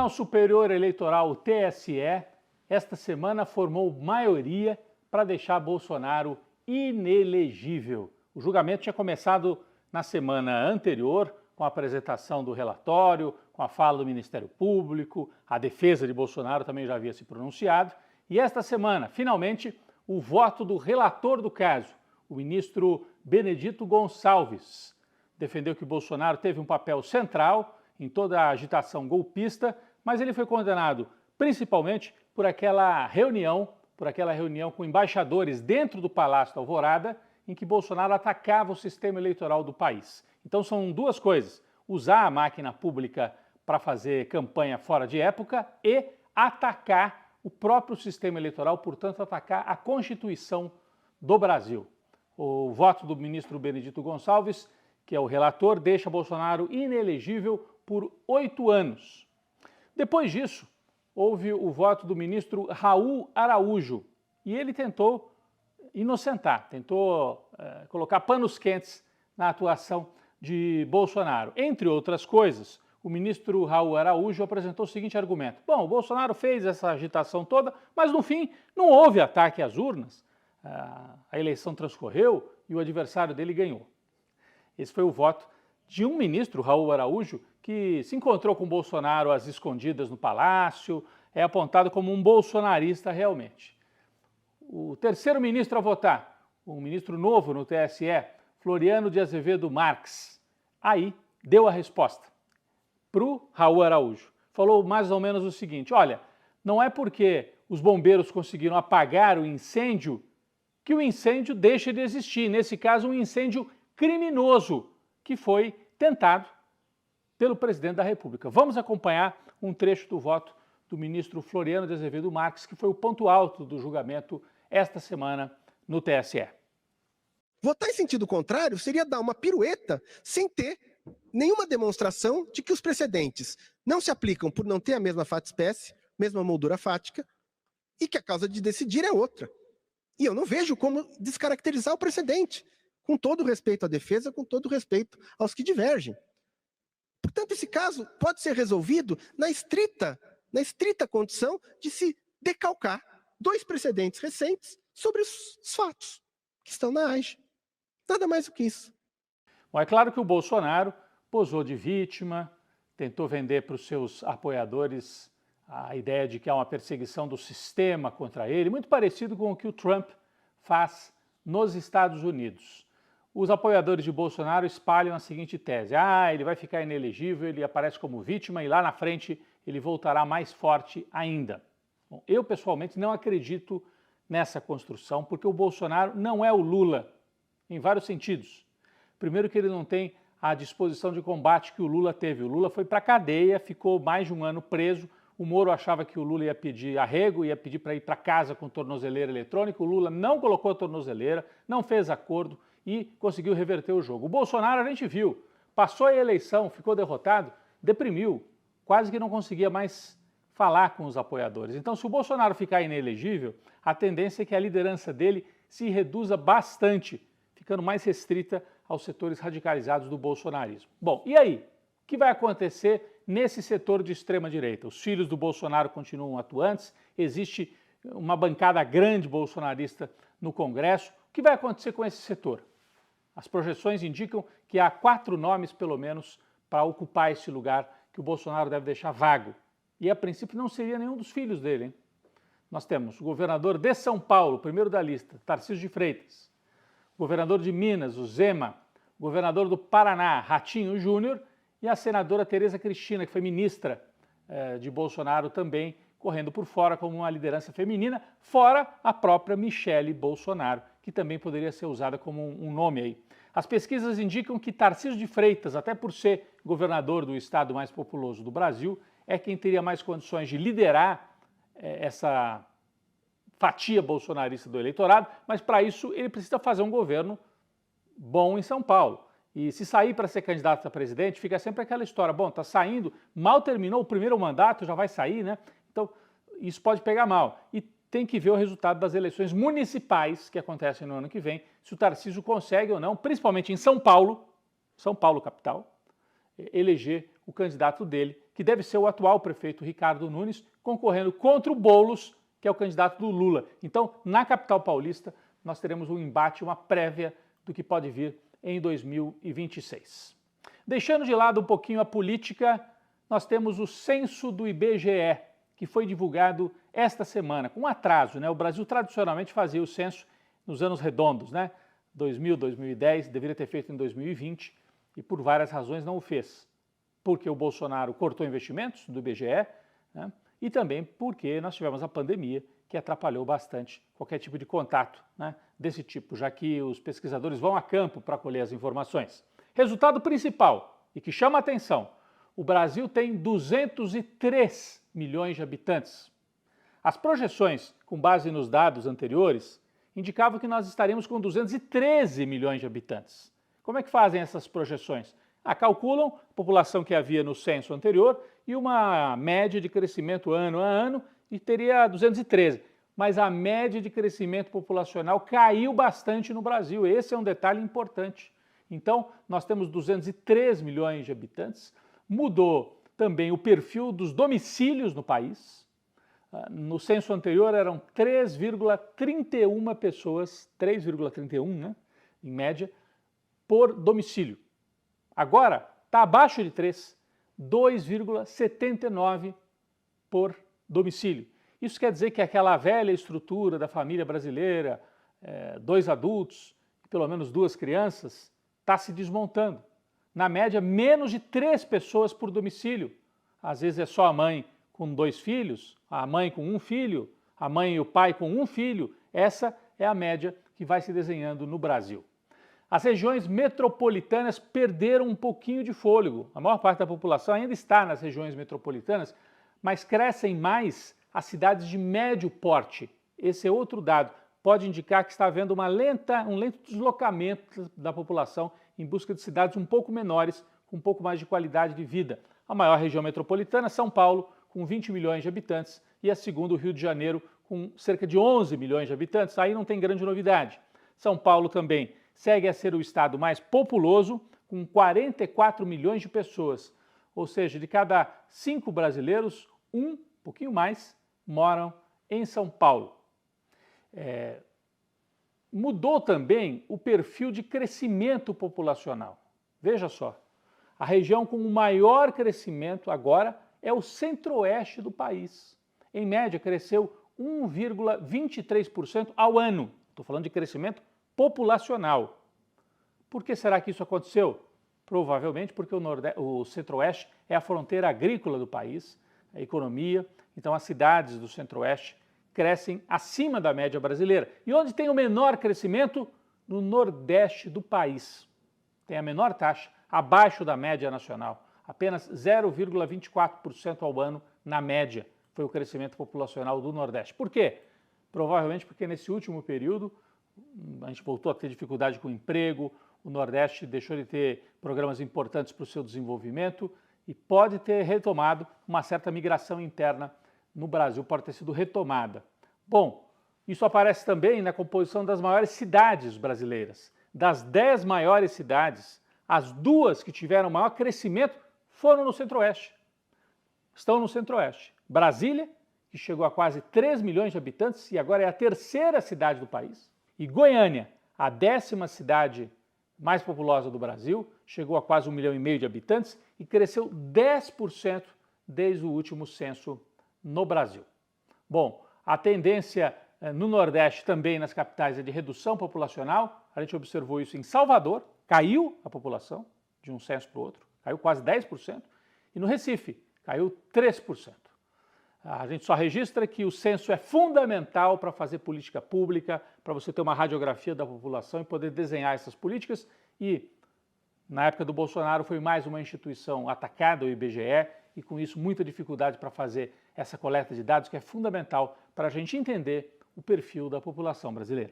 Tribunal Superior Eleitoral, o TSE, esta semana formou maioria para deixar Bolsonaro inelegível. O julgamento tinha começado na semana anterior, com a apresentação do relatório, com a fala do Ministério Público, a defesa de Bolsonaro também já havia se pronunciado, e esta semana, finalmente, o voto do relator do caso, o ministro Benedito Gonçalves, defendeu que Bolsonaro teve um papel central em toda a agitação golpista, mas ele foi condenado principalmente por aquela reunião com embaixadores dentro do Palácio da Alvorada, em que Bolsonaro atacava o sistema eleitoral do país. Então são duas coisas: usar a máquina pública para fazer campanha fora de época e atacar o próprio sistema eleitoral, portanto atacar a Constituição do Brasil. O voto do ministro Benedito Gonçalves, que é o relator, deixa Bolsonaro inelegível por 8 anos. Depois disso, houve o voto do ministro Raul Araújo e ele tentou inocentar, tentou colocar panos quentes na atuação de Bolsonaro. Entre outras coisas, o ministro Raul Araújo apresentou o seguinte argumento: bom, o Bolsonaro fez essa agitação toda, mas no fim não houve ataque às urnas, a eleição transcorreu e o adversário dele ganhou. Esse foi o voto de um ministro, Raul Araújo, que se encontrou com Bolsonaro às escondidas no palácio, é apontado como um bolsonarista realmente. O terceiro ministro a votar, um ministro novo no TSE, Floriano de Azevedo Marques, aí deu a resposta para o Raul Araújo. Falou mais ou menos o seguinte: olha, não é porque os bombeiros conseguiram apagar o incêndio que o incêndio deixa de existir. Nesse caso, um incêndio criminoso que foi tentado pelo presidente da República. Vamos acompanhar um trecho do voto do ministro Floriano de Azevedo Marques, que foi o ponto alto do julgamento esta semana no TSE. Votar em sentido contrário seria dar uma pirueta sem ter nenhuma demonstração de que os precedentes não se aplicam por não ter a mesma fato-espécie, mesma moldura fática, e que a causa de decidir é outra. E eu não vejo como descaracterizar o precedente, com todo o respeito à defesa, com todo o respeito aos que divergem. Portanto, esse caso pode ser resolvido na estrita condição de se decalcar 2 precedentes recentes sobre os fatos que estão na AIJA. Nada mais do que isso. Bom, é claro que o Bolsonaro posou de vítima, tentou vender para os seus apoiadores a ideia de que há uma perseguição do sistema contra ele, muito parecido com o que o Trump faz nos Estados Unidos. Os apoiadores de Bolsonaro espalham a seguinte tese: ele vai ficar inelegível, ele aparece como vítima e lá na frente ele voltará mais forte ainda. Bom, eu pessoalmente não acredito nessa construção, porque o Bolsonaro não é o Lula, em vários sentidos. Primeiro que ele não tem a disposição de combate que o Lula teve. O Lula foi para a cadeia, ficou mais de 1 ano preso. O Moro achava que o Lula ia pedir arrego, ia pedir para ir para casa com tornozeleira eletrônica. O Lula não colocou a tornozeleira, não fez acordo e conseguiu reverter o jogo. O Bolsonaro, a gente viu, passou a eleição, ficou derrotado, deprimiu, quase que não conseguia mais falar com os apoiadores. Então, se o Bolsonaro ficar inelegível, a tendência é que a liderança dele se reduza bastante, ficando mais restrita aos setores radicalizados do bolsonarismo. Bom, e aí? O que vai acontecer nesse setor de extrema-direita? Os filhos do Bolsonaro continuam atuantes, existe uma bancada grande bolsonarista no Congresso. O que vai acontecer com esse setor? As projeções indicam que há 4 nomes, pelo menos, para ocupar esse lugar que o Bolsonaro deve deixar vago. E, a princípio, não seria nenhum dos filhos dele, hein? Nós temos o governador de São Paulo, primeiro da lista, Tarcísio de Freitas, o governador de Minas, o Zema, o governador do Paraná, Ratinho Júnior, e a senadora Tereza Cristina, que foi ministra de Bolsonaro também, correndo por fora como uma liderança feminina, fora a própria Michele Bolsonaro, que também poderia ser usada como um nome aí. As pesquisas indicam que Tarcísio de Freitas, até por ser governador do estado mais populoso do Brasil, é quem teria mais condições de liderar essa fatia bolsonarista do eleitorado, mas para isso ele precisa fazer um governo bom em São Paulo. E se sair para ser candidato a presidente, fica sempre aquela história: bom, está saindo, mal terminou o primeiro mandato, já vai sair, né? Então, isso pode pegar mal. E tem que ver o resultado das eleições municipais que acontecem no ano que vem, se o Tarcísio consegue ou não, principalmente em São Paulo capital, eleger o candidato dele, que deve ser o atual prefeito Ricardo Nunes, concorrendo contra o Boulos, que é o candidato do Lula. Então, na capital paulista, nós teremos um embate, uma prévia do que pode vir em 2026. Deixando de lado um pouquinho a política, nós temos o censo do IBGE, que foi divulgado esta semana, com atraso, né? O Brasil tradicionalmente fazia o censo nos anos redondos, né? 2000, 2010, deveria ter feito em 2020 e por várias razões não o fez. Porque o Bolsonaro cortou investimentos do IBGE, né? E também porque nós tivemos a pandemia, que atrapalhou bastante qualquer tipo de contato, né, desse tipo, já que os pesquisadores vão a campo para colher as informações. Resultado principal, e que chama a atenção, o Brasil tem 203 milhões de habitantes. As projeções, com base nos dados anteriores, indicavam que nós estaríamos com 213 milhões de habitantes. Como é que fazem essas projeções? Calculam a população que havia no censo anterior e uma média de crescimento ano a ano e teria 213. Mas a média de crescimento populacional caiu bastante no Brasil. Esse é um detalhe importante. Então, nós temos 203 milhões de habitantes. Mudou também o perfil dos domicílios no país. No censo anterior eram 3,31 pessoas, 3,31, né, em média, por domicílio. Agora está abaixo de 3, 2,79 por domicílio. Isso quer dizer que aquela velha estrutura da família brasileira, 2 adultos e pelo menos 2 crianças, está se desmontando. Na média, menos de 3 pessoas por domicílio. Às vezes é só a mãe com 2 filhos, a mãe com 1 filho, a mãe e o pai com 1 filho. Essa é a média que vai se desenhando no Brasil. As regiões metropolitanas perderam um pouquinho de fôlego. A maior parte da população ainda está nas regiões metropolitanas, mas crescem mais as cidades de médio porte. Esse é outro dado. Pode indicar que está havendo um lento deslocamento da população em busca de cidades um pouco menores, com um pouco mais de qualidade de vida. A maior região metropolitana, São Paulo, com 20 milhões de habitantes, e a segunda, o Rio de Janeiro, com cerca de 11 milhões de habitantes. Aí não tem grande novidade. São Paulo também segue a ser o estado mais populoso, com 44 milhões de pessoas. Ou seja, de cada 5 brasileiros, um pouquinho mais, moram em São Paulo. Mudou também o perfil de crescimento populacional. Veja só, a região com o maior crescimento agora é o centro-oeste do país. Em média, cresceu 1,23% ao ano. Estou falando de crescimento populacional. Por que será que isso aconteceu? Provavelmente porque o centro-oeste é a fronteira agrícola do país, a economia, então as cidades do centro-oeste crescem acima da média brasileira. E onde tem o menor crescimento? No nordeste do país. Tem a menor taxa, abaixo da média nacional. Apenas 0,24% ao ano na média foi o crescimento populacional do Nordeste. Por quê? Provavelmente porque nesse último período a gente voltou a ter dificuldade com o emprego, o Nordeste deixou de ter programas importantes para o seu desenvolvimento e pode ter retomado uma certa migração interna no Brasil, pode ter sido retomada. Bom, isso aparece também na composição das maiores cidades brasileiras. Das 10 maiores cidades, as 2 que tiveram maior crescimento foram no Centro-Oeste. Estão no Centro-Oeste. Brasília, que chegou a quase 3 milhões de habitantes e agora é a 3ª cidade do país. E Goiânia, a 10ª cidade mais populosa do Brasil, chegou a quase 1,5 milhão de habitantes e cresceu 10% desde o último censo no Brasil. Bom, a tendência no Nordeste também nas capitais é de redução populacional. A gente observou isso em Salvador, caiu a população de um censo para o outro, caiu quase 10%, e no Recife caiu 3%. A gente só registra que o censo é fundamental para fazer política pública, para você ter uma radiografia da população e poder desenhar essas políticas. E na época do Bolsonaro foi mais uma instituição atacada, o IBGE, e com isso muita dificuldade para fazer essa coleta de dados que é fundamental para a gente entender o perfil da população brasileira.